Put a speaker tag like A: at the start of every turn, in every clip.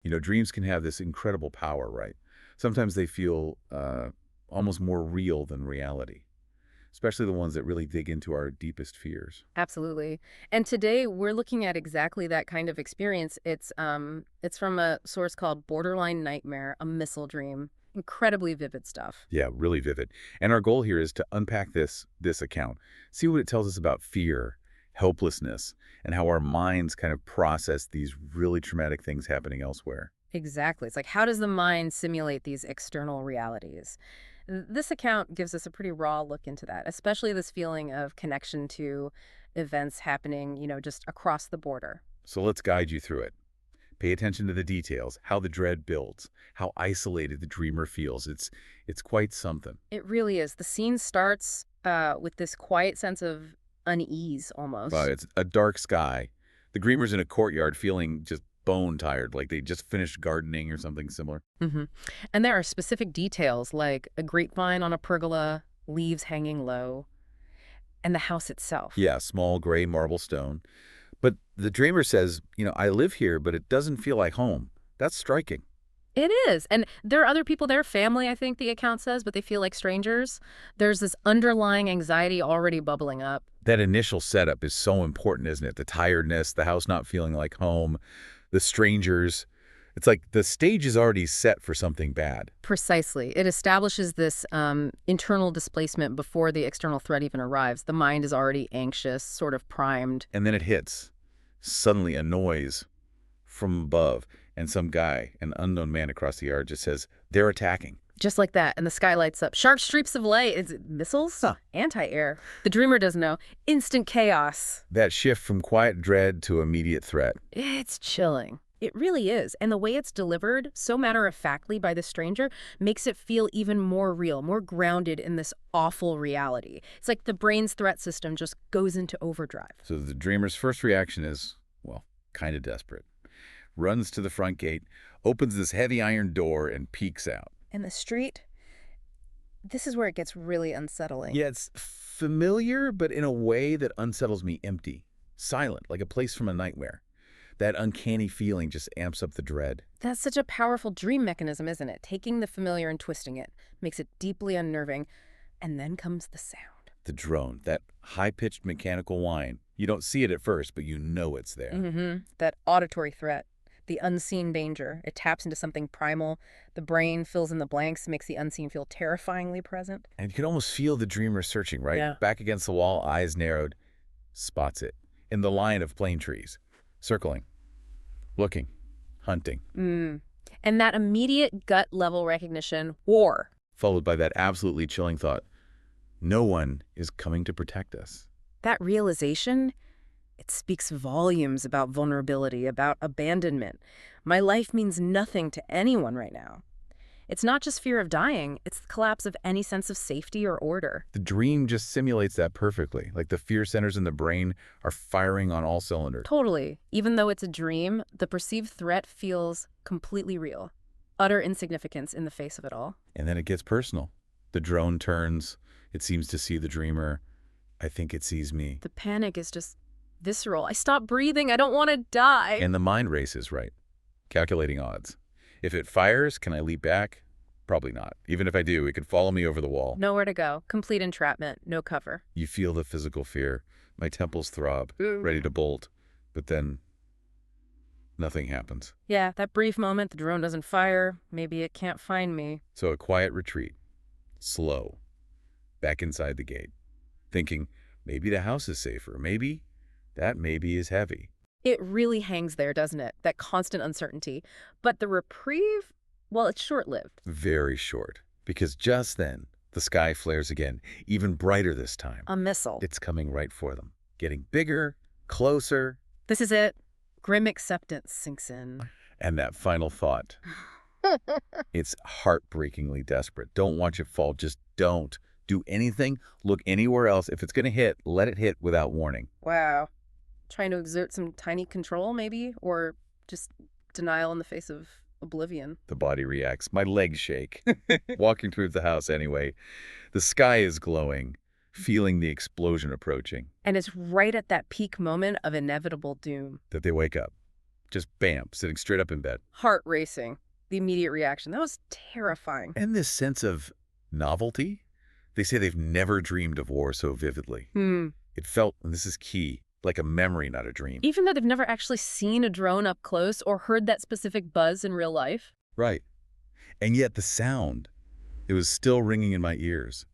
A: Dreams can have this incredible power, right? Sometimes they feel almost more real than reality, especially the ones that really dig into our deepest fears.
B: Absolutely. And today we're looking at exactly that kind of experience. It's from a source called Borderline Nightmare, a Missile Dream. Incredibly vivid stuff.
A: Yeah, really vivid. And our goal here is to unpack this account, see what it tells us about fear, helplessness, and how our minds kind of process these really traumatic things happening elsewhere.
B: Exactly. It's like, how does the mind simulate these external realities? This account gives us a pretty raw look into that, especially this feeling of connection to events happening, just across the border.
A: So let's guide you through it. Pay attention to the details, how the dread builds, how isolated the dreamer feels. It's quite something.
B: It really is. The scene starts with this quiet sense of unease almost.
A: It's a dark sky. The dreamer's in a courtyard feeling just bone tired, like they just finished gardening or something similar.
B: hmm And there are specific details like a grapevine on a pergola, leaves hanging low, and the house itself.
A: Yeah, small gray marble stone. But the dreamer says, I live here, but it doesn't feel like home. That's striking.
B: It is. And there are other people there, family, I think the account says, but they feel like strangers. There's this underlying anxiety already bubbling up.
A: That initial setup is so important, isn't it? The tiredness, the house not feeling like home, the strangers. It's like the stage is already set for something bad.
B: Precisely. It establishes this internal displacement before the external threat even arrives. The mind is already anxious, sort of primed.
A: And then it hits. Suddenly a noise from above, and some guy, an unknown man across the yard, just says, they're attacking.
B: Just like that, and the sky lights up. Sharp streaks of light. Is it missiles?
A: Huh.
B: Anti-air. The dreamer doesn't know. Instant chaos.
A: That shift from quiet dread to immediate threat.
B: It's chilling. It really is. And the way it's delivered, so matter-of-factly by the stranger, makes it feel even more real, more grounded in this awful reality. It's like the brain's threat system just goes into overdrive.
A: So the dreamer's first reaction is, well, kind of desperate. Runs to the front gate, opens this heavy iron door, and peeks out.
B: And the street, this is where it gets really unsettling.
A: Yeah, it's familiar, but in a way that unsettles me empty. Silent, like a place from a nightmare. That uncanny feeling just amps up the dread.
B: That's such a powerful dream mechanism, isn't it? Taking the familiar and twisting it makes it deeply unnerving. And then comes the sound.
A: The drone, that high-pitched mechanical whine. You don't see it at first, but you know it's there.
B: That auditory threat, the unseen danger. It taps into something primal. The brain fills in the blanks, makes the unseen feel terrifyingly present.
A: And you can almost feel the dreamer searching, right?
B: Yeah.
A: Back against the wall, eyes narrowed. Spots it. In the line of plane trees. Circling. Looking. Hunting.
B: And that immediate gut-level recognition, war.
A: Followed by that absolutely chilling thought, no one is coming to protect us.
B: That realization, it speaks volumes about vulnerability, about abandonment. My life means nothing to anyone right now. It's not just fear of dying, it's the collapse of any sense of safety or order.
A: The dream just simulates that perfectly, like the fear centers in the brain are firing on all cylinders.
B: Totally. Even though it's a dream, the perceived threat feels completely real. Utter insignificance in the face of it all.
A: And then it gets personal. The drone turns. It seems to see the dreamer. I think it sees me.
B: The panic is just visceral. I stop breathing. I don't want to die.
A: And the mind races, right? Calculating odds. If it fires, can I leap back? Probably not. Even if I do, it could follow me over the wall.
B: Nowhere to go. Complete entrapment. No cover.
A: You feel the physical fear. My temples throb, ready to bolt. But then nothing happens.
B: Yeah, that brief moment, the drone doesn't fire. Maybe it can't find me.
A: So a quiet retreat. Slow. Back inside the gate. Thinking, maybe the house is safer. Maybe that maybe is heavy.
B: It really hangs there, doesn't it? That constant uncertainty. But the reprieve, well, it's short-lived.
A: Very short. Because just then, the sky flares again, even brighter this time.
B: A missile.
A: It's coming right for them. Getting bigger, closer.
B: This is it. Grim acceptance sinks in.
A: And that final thought. It's heartbreakingly desperate. Don't watch it fall. Just don't. Do anything. Look anywhere else. If it's going to hit, let it hit without warning.
B: Wow. Trying to exert some tiny control, maybe? Or just denial in the face of oblivion.
A: The body reacts. My legs shake. Walking through the house anyway. The sky is glowing, feeling the explosion approaching.
B: And it's right at that peak moment of inevitable doom.
A: That they wake up. just bam, sitting straight up in bed.
B: Heart racing. The immediate reaction. That was terrifying.
A: And this sense of novelty. They say they've never dreamed of war so vividly.
B: Hmm.
A: It felt, and this is key, like a memory, not a dream.
B: Even though they've never actually seen a drone up close or heard that specific buzz in real life.
A: Right. And yet the sound, it was still ringing in my ears.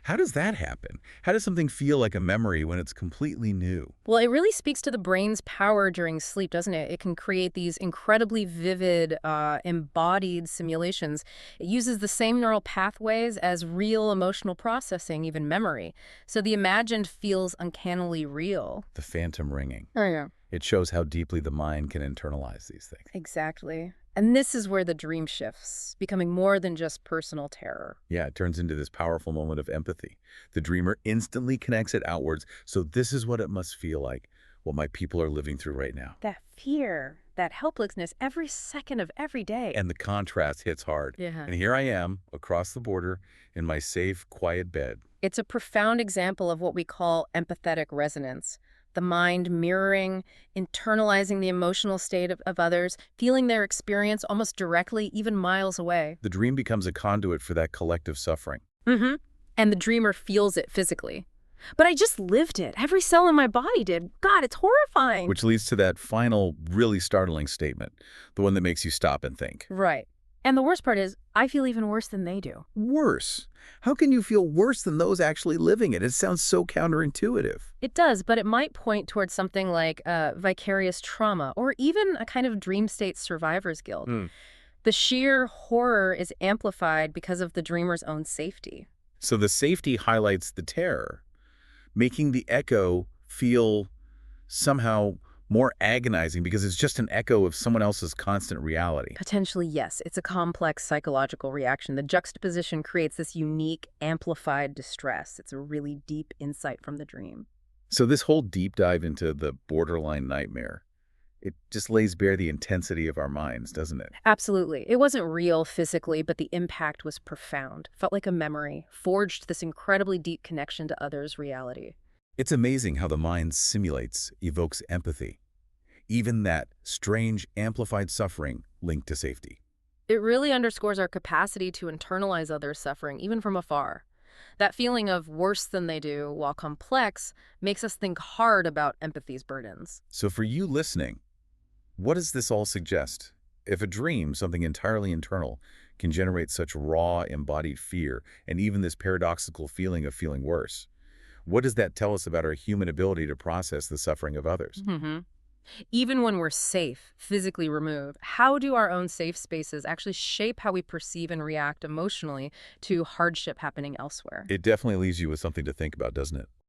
A: How does that happen? How does something feel like a memory when it's completely new?
B: Well, it really speaks to the brain's power during sleep, doesn't it? It can create these incredibly vivid, embodied simulations. It uses the same neural pathways as real emotional processing, even memory. So the imagined feels uncannily real.
A: The phantom ringing.
B: Oh, yeah.
A: It shows how deeply the mind can internalize these things.
B: Exactly. And this is where the dream shifts, becoming more than just personal terror.
A: Yeah, it turns into this powerful moment of empathy. The dreamer instantly connects it outwards, so this is what it must feel like, what my people are living through right now.
B: That fear, that helplessness, every second of every day.
A: And the contrast hits hard.
B: Yeah.
A: And here I am, across the border, in my safe, quiet bed.
B: It's a profound example of what we call empathetic resonance. The mind mirroring, internalizing the emotional state of others, feeling their experience almost directly, even miles away.
A: The dream becomes a conduit for that collective suffering.
B: Mm-hmm. And the dreamer feels it physically. But I just lived it. Every cell in my body did. God, it's horrifying.
A: Which leads to that final, really startling statement, the one that makes you stop and think.
B: Right. And the worst part is, I feel even worse than they do.
A: Worse? How can you feel worse than those actually living it? It sounds so counterintuitive.
B: It does, but it might point towards something like vicarious trauma or even a kind of dream state survivor's guilt. The sheer horror is amplified because of the dreamer's own safety.
A: So the safety highlights the terror, making the echo feel somehow more agonizing because it's just an echo of someone else's constant reality.
B: Potentially, yes. It's a complex psychological reaction. The juxtaposition creates this unique, amplified distress. It's a really deep insight from the dream.
A: So this whole deep dive into the borderline nightmare, it just lays bare the intensity of our minds, doesn't it?
B: Absolutely. It wasn't real physically, but the impact was profound. Felt like a memory, forged this incredibly deep connection to others' reality.
A: It's amazing how the mind simulates, evokes empathy. Even that strange, amplified suffering linked to safety.
B: It really underscores our capacity to internalize others' suffering, even from afar. That feeling of worse than they do, while complex, makes us think hard about empathy's burdens.
A: So for you listening, what does this all suggest? If a dream, something entirely internal, can generate such raw, embodied fear and even this paradoxical feeling of feeling worse, what does that tell us about our human ability to process the suffering of others?
B: Even when we're safe, physically removed, how do our own safe spaces actually shape how we perceive and react emotionally to hardship happening elsewhere?
A: It definitely leaves you with something to think about, doesn't it?